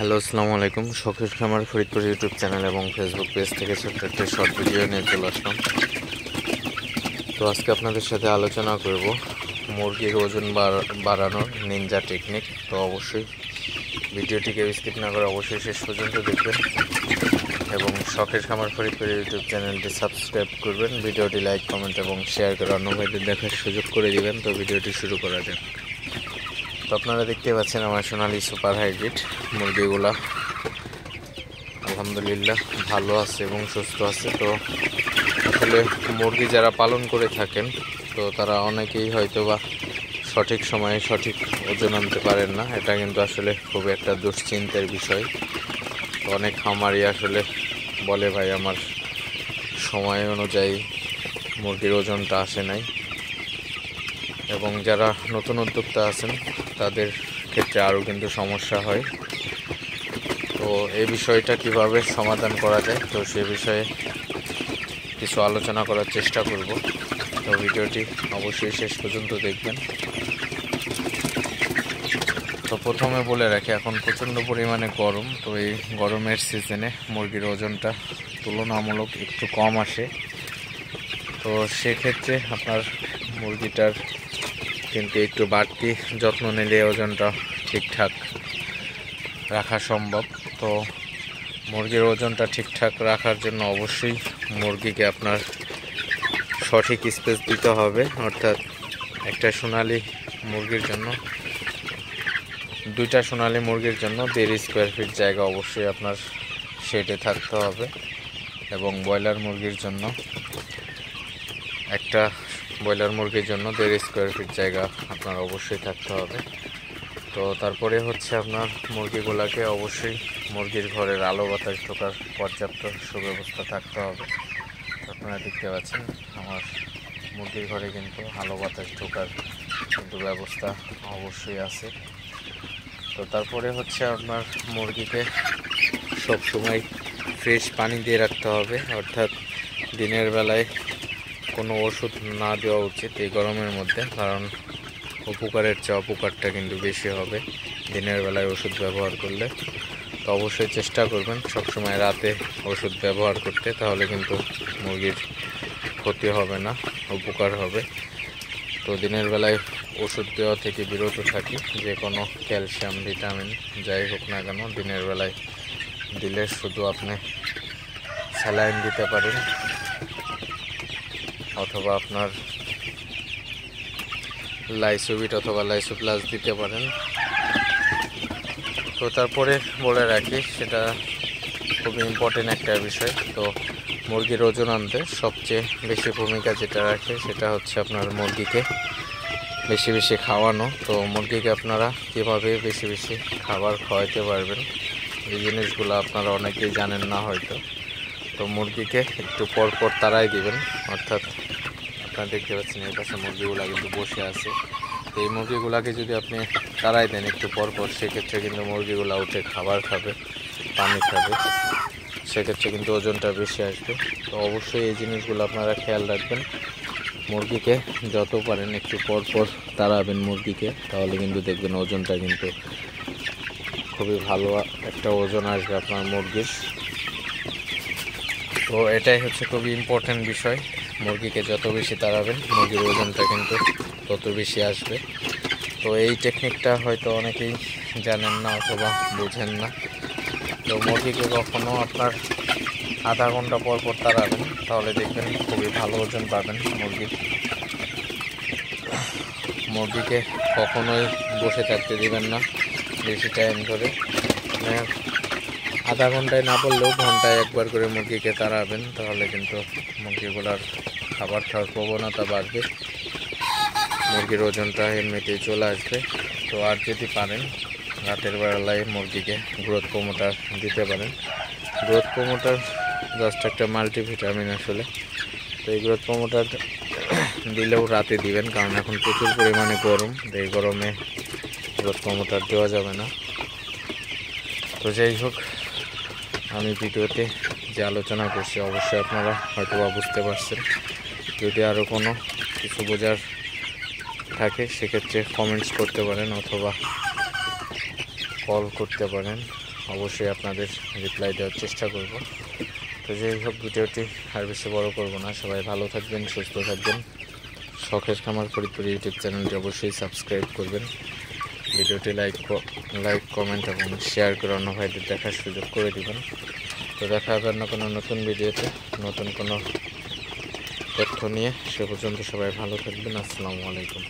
Hello, আসসালামু আলাইকুম। শখের খামার ফরিদপুর ইউটিউব চ্যানেল এবং ফেসবুক পেজ থেকে ছোট্ট একটা শর্ট ভিডিও নিয়ে চলে আসলাম। তো আজকে আপনাদের সাথে আলোচনা করব মুরগির ওজন বাড়ানোর নিনজা টেকনিক। তো অবশ্যই ভিডিওটিকে স্কিপ না করে অবশ্যই শেষ পর্যন্ত দেখবেন এবং শখের খামার ফরিদপুর ইউটিউব চ্যানেলটি সাবস্ক্রাইব করবেন। ভিডিওটি লাইক, কমেন্ট এবং শেয়ার করে অন্য ভাইদের দেখার সুযোগ করে দিবেন। তো ভিডিওটি শুরু করা যাক। তো আপনারা দেখতে পাচ্ছেন আমার সোনালি সুপার হাইব্রিড মুরগিগুলা আলহামদুলিল্লাহ ভালো আছে এবং সুস্থ আছে। তো আসলে মুরগি যারা পালন করে থাকেন তো তারা অনেকেই হয়তো বা সঠিক সময়ে সঠিক ওজন আনতে পারেন না। এটা কিন্তু আসলে খুব একটা দুশ্চিন্তার বিষয়। তো অনেক খামারি আসলে বলে, ভাই আমার সময় অনুযায়ী মুরগির ওজনটা আসে নাই। এবং যারা নতুন উদ্যোক্তা আছেন তাদের ক্ষেত্রে আরও কিন্তু সমস্যা হয়। তো এই বিষয়টা কিভাবে সমাধান করা যায়, তো সে বিষয়ে কিছু আলোচনা করার চেষ্টা করব। তো ভিডিওটি অবশ্যই শেষ পর্যন্ত দেখবেন। তো প্রথমে বলে রাখি, এখন প্রচণ্ড পরিমাণে গরম। তো এই গরমের সিজনে মুরগির ওজনটা তুলনামূলক একটু কম আসে। তো সেক্ষেত্রে আপনার মুরগিটার কিন্তু একটু বাড়তি যত্ন নিলে ওজনটা ঠিকঠাক রাখা সম্ভব। তো মুরগির ওজনটা ঠিকঠাক রাখার জন্য অবশ্যই মুরগিকে আপনার সঠিক স্পেস দিতে হবে। অর্থাৎ একটা সোনালি মুরগির জন্য, দুইটা সোনালি মুরগির জন্য 1.5 স্কোয়ার ফিট জায়গা অবশ্যই আপনার শেডে থাকতে হবে। এবং ব্রয়লার মুরগির জন্য 1.5 স্কোয়ার ফিট জায়গা আপনার অবশ্যই থাকতে হবে। তো তারপরে হচ্ছে আপনার মুরগিগুলোকে অবশ্যই মুরগির ঘরের আলো বাতাস ঢোকার পর্যাপ্ত সুব্যবস্থা থাকতে হবে। আপনারা দেখতে পাচ্ছেন আমার মুরগির ঘরে কিন্তু আলো বাতাস ঢোকার কিন্তু ব্যবস্থা অবশ্যই আছে। তো তারপরে হচ্ছে আপনার মুরগিকে সবসময় ফ্রেশ পানি দিয়ে রাখতে হবে। অর্থাৎ দিনের বেলায় কোনো ওষুধ না দেওয়া উচিত এই গরমের মধ্যে, কারণ উপকারের চেয়ে অপকারটা কিন্তু বেশি হবে দিনের বেলায় ওষুধ ব্যবহার করলে। তো অবশ্যই চেষ্টা করবেন সবসময় রাতে ওষুধ ব্যবহার করতে, তাহলে কিন্তু মুরগির ক্ষতি হবে না, উপকার হবে। তো দিনের বেলায় ওষুধ দেওয়া থেকে বিরত থাকি। যে কোনো ক্যালসিয়াম, ভিটামিন যাই হোক না কেন দিনের বেলায় দিলে শুধু আপনি স্যালাইন দিতে পারেন অথবা আপনার লাইসোভিট অথবা লাইসোপ্লাস দিতে পারেন। তো তারপরে বলে রাখি, সেটা খুবই ইম্পর্টেন্ট একটা বিষয়। তো মুরগির ওজন আনতে সবচেয়ে বেশি ভূমিকা যেটা রাখে সেটা হচ্ছে আপনার মুরগিকে বেশি বেশি খাওয়ানো। তো মুরগিকে আপনারা কীভাবে বেশি বেশি খাবার খাওয়াইতে পারবেন এই জিনিসগুলো আপনারা অনেকেই জানেন না হয়তো। তো মুরগিকে একটু পরপর তাড়াই দিবেন। অর্থাৎ আপনারা দেখতে পাচ্ছেন এই পাশে মুরগিগুলা কিন্তু বসে আছে। তো এই মুরগিগুলাকে যদি আপনি তাড়াই দেন একটু পরপর, সেক্ষেত্রে কিন্তু মুরগিগুলা উঠে খাবার খাবে, পানি খাবে, সেক্ষেত্রে কিন্তু ওজনটা বেশি আসবে। তো অবশ্যই এই জিনিসগুলো আপনারা খেয়াল রাখবেন। মুরগিকে যত পারেন একটু পরপর তাড়াবেন মুরগিকে, তাহলে কিন্তু দেখবেন ওজনটা কিন্তু খুবই ভালো একটা ওজন আসবে আপনার মুরগির। তো এটাই হচ্ছে খুবই ইম্পর্ট্যান্ট বিষয়। মুরগিকে যত বেশি তাড়াবেন মুরগির ওজনটা কিন্তু তত বেশি আসবে। তো এই টেকনিকটা হয়তো অনেকেই জানেন না অথবা বুঝেন না। তো মুরগিকে কখনো আপনার আধা ঘন্টা পর পর তাড়াবেন, তাহলে দেখবেন খুবই ভালো ওজন পাবেন মুরগির। মুরগিকে কখনোই বসে থাকতে দিবেন না বেশি টাইম ধরে। আধা ঘন্টায় না বললেও ঘন্টায় একবার করে মুরগিকে তাড়াবেন, তাহলে কিন্তু মুরগিগুলার খাবার খাওয়ার প্রবণতা বাড়বে, মুরগির ওজনটা এমনিতেই চলে আসবে। তো আর যদি পারেন রাতের বেলায় মুরগিকে গ্রোথ প্রমোটার দিতে পারেন। গ্রোথ প্রমোটার জাস্ট একটা মাল্টিভিটামিন আসলে। তো এই গ্রোথ প্রমোটার দিলেও রাতে দিবেন, কারণ এখন প্রচুর পরিমাণে গরম। এই গরমে গ্রোথ প্রমোটার দেওয়া যাবে না। তো যাই হোক, আমি ভিডিওতে যে আলোচনা করছি অবশ্যই আপনারা হয়তো বুঝতে পারছেন। যদি আরও কোনো কিছু বোঝার থাকে সেক্ষেত্রে কমেন্টস করতে পারেন অথবা কল করতে পারেন অবশ্যই আপনাদের রিপ্লাই দেওয়ার চেষ্টা করব। তো যাই হোক, ভিডিওটি আর বেশি বড় করব না। সবাই ভালো থাকবেন, সুস্থ থাকবেন। শখের খামার ফরিদপুর ইউটিউব চ্যানেলটি অবশ্যই সাবস্ক্রাইব করবেন। ভিডিওটি লাইক কমেন্ট এবং শেয়ার করে অন্য ভাইদের দেখার সুযোগ করে দিবেন। তো দেখা হবে অন্য কোনো নতুন ভিডিওতে, নতুন কোনো তথ্য নিয়ে। সে পর্যন্ত সবাই ভালো থাকবেন। আসসালামু আলাইকুম।